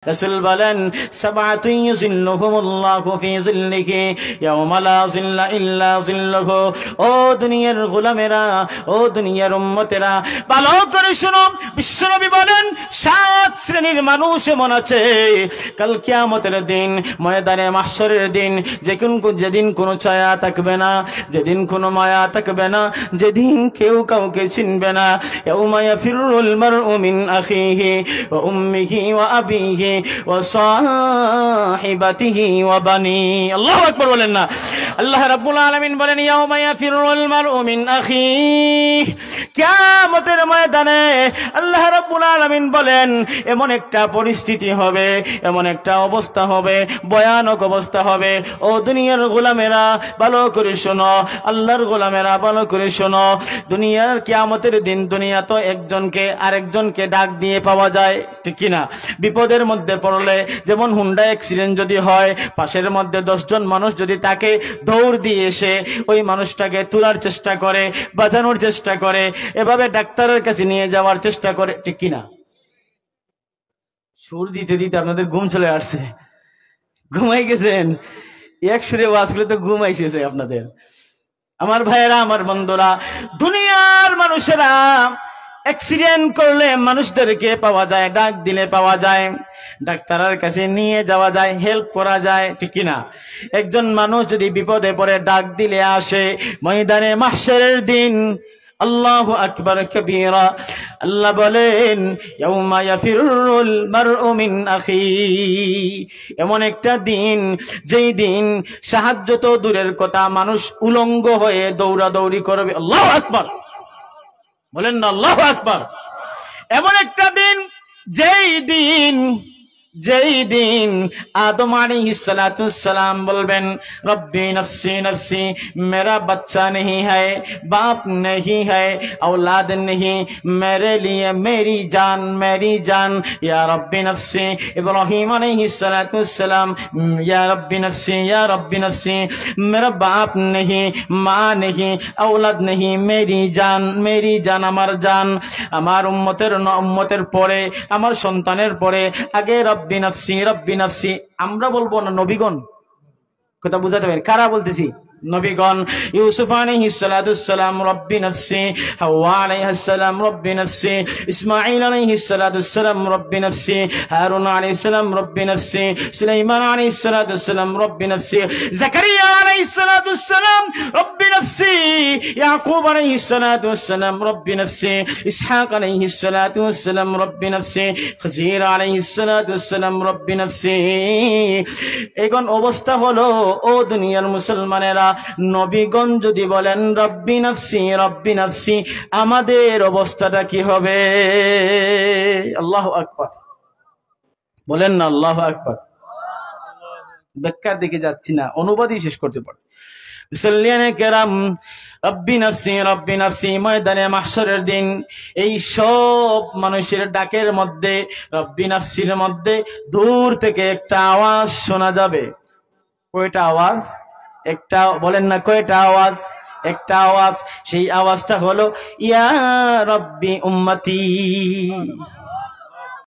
রাসূল বলেন সাবআতুন ইউযিল্লুহুমুল্লাহু ফি যিল্লিহি ইয়াওমা লা যিল্লা ইল্লা যিল্লুহু। ও দুনিয়ার গোলামেরা, ও দুনিয়ার উম্মতেরা, ভালো করে শুনো। বিশ্বনবী বলেন 7 শ্রেণীর মানুষ এমন আছে কাল কিয়ামতের দিন, ময়দানে মাহশরের দিন, যেদিন কোনো ছায়া থাকবে না, যেদিন কোনো মায়া থাকবে না, যেদিন কেউ কাউকে চিনবে না। ইয়াউমা ইয়াফিরুল মারউ মিন আখিহি ওয়া উম্মিহি ওয়া আবিহি ওয়া সাহিবাতিহি ওয়া বানি। আল্লাহু আকবার বলেন না। আল্লাহ রাব্বুল আলামিন বলেন ইয়াউমা ইয়াফিরুল মারউ মিন আখিহি। কিয়ামতের ময়দানে আল্লাহ রাব্বুল আলামিন বলেন এমন একটা পরিস্থিতি হবে, এমন একটা অবস্থা হবে, ভয়ানক অবস্থা হবে। ও দুনিয়ার গোলামেরা ভালো করে শোনো, আল্লাহর গোলামেরা ভালো করে শোনো। দুনিয়ার কিয়ামতের দিন দুনিয়া তো একজনকে আরেকজনকে ডাক দিয়ে পাওয়া যায়, ঠিক কিনা? বিপদের মধ্যে পড়লে, যেমন হুন্ডা অ্যাক্সিডেন্ট যদি হয়, পাশের মধ্যে 10 জন মানুষ যদি তাকে দৌড় দিয়ে এসে ওই মানুষটাকে তোলার চেষ্টা করে, বাঁচানোর চেষ্টা করে, এভাবে ডাক্তারের কাছে নিয়ে যাওয়ার চেষ্টা করে, ঠিক কিনা? সুর দিতে দিতে আপনাদের ঘুম চলে আসছে, ঘুমাই গেছেন। এক সুরে ওয়াজ করলে তো ঘুম আইসেছে আপনাদের। আমার ভাইয়েরা, আমার বন্ধুরা, দুনিয়ার মানুষেরা অ্যাক্সিডেন্ট করলে মানুষদেরকে পাওয়া যায়, ডাক দিলে পাওয়া যায়, ডাক্তারের কাছে নিয়ে যাওয়া যায়, হেল্প করা যায়, ঠিক কিনা? একজন মানুষ যদি বিপদে পড়ে ডাক দিলে আসে। ময়দানে মাহশরের দিন আল্লাহু আকবার কবীরা, আল্লাহ বলেন ইয়াউমা ইয়াফিরুল মারউ মিন আখিহি। এমন একটা দিন, যেই দিন সাহায্য তো দূরের কথা, মানুষ উলঙ্গ হয়ে দৌড়াদৌড়ি করবে। আল্লাহু আকবার বলেন না, আল্লাহু আকবার। এমন একটা দিন, যেই দিন আদম আলাইহিস সালাতু সালাম বলবেন রব্বি নফসি নফসি, মেরা बच्चा नहीं है, बाप नहीं है, औलाद नहीं, मेरे लिए मेरी जान, या रब्बी नफसी। इब्राहिम अलैहिस सलातु सलाम या रब्बी नफसी, मेरा बाप नहीं, माँ नहीं, औलाद नहीं, मेरी जान, আমার জান। আমার উম্মতের পরে, আমার সন্তানের পরে আগে রব্বি নফসি। আমরা বলবো না, নবীগণ। কথা বুঝাতে পারি কারা বলতেছি? নবীগণ। ইউসুফ আলাইহিস সালাতু সালাম রব্বি নফসি, হাওয়া আলাইহিস সালাম রব্বি নফসি, ইসমাঈল আলাইহিস সালাতু সালাম রব্বি নফসি, হারুন আলাইহিস সালাম রব্বি নফসি, সুলাইমান আলাইহিস সালাতু সালাম রব্বি নফসি, জাকারিয়া আলাইহিস সালাতু সালাম রব্বি নফসি, ইয়াকুব আলাইহিস সালাতু সালাম রব্বি নফসি, ইসহাক আলাইহিস সালাতু সালাম রব্বি নফসি, খজির আলাইহিস সালাতু সালাম রব্বি নফসি। এখন অবস্থা হলো, ও দুনিয়ার মুসলমানেরা, নবীগণ যদি বলেন রব্বি নফসি, আমাদের অবস্থাটা কি হবে? আল্লাহু আকবার বলেন না, আল্লাহু আকবার। ব্যাখ্যার দিকে যাচ্ছি না, অনুবাদই শেষ করতে পারছি। মুসল্লিয়ানে কেরাম, রব্বি নফসি ময়দানে মাহশরের দিন এই সব মানুষের ডাকের মধ্যে, রব্বি নফসির মধ্যে দূর থেকে একটা আওয়াজ শোনা যাবে। কয়টা আওয়াজ? একটা, বলেন না কয়টা আওয়াজ? একটা আওয়াজ। সেই আওয়াজটা হলো ইয়া রব্বি উম্মতি।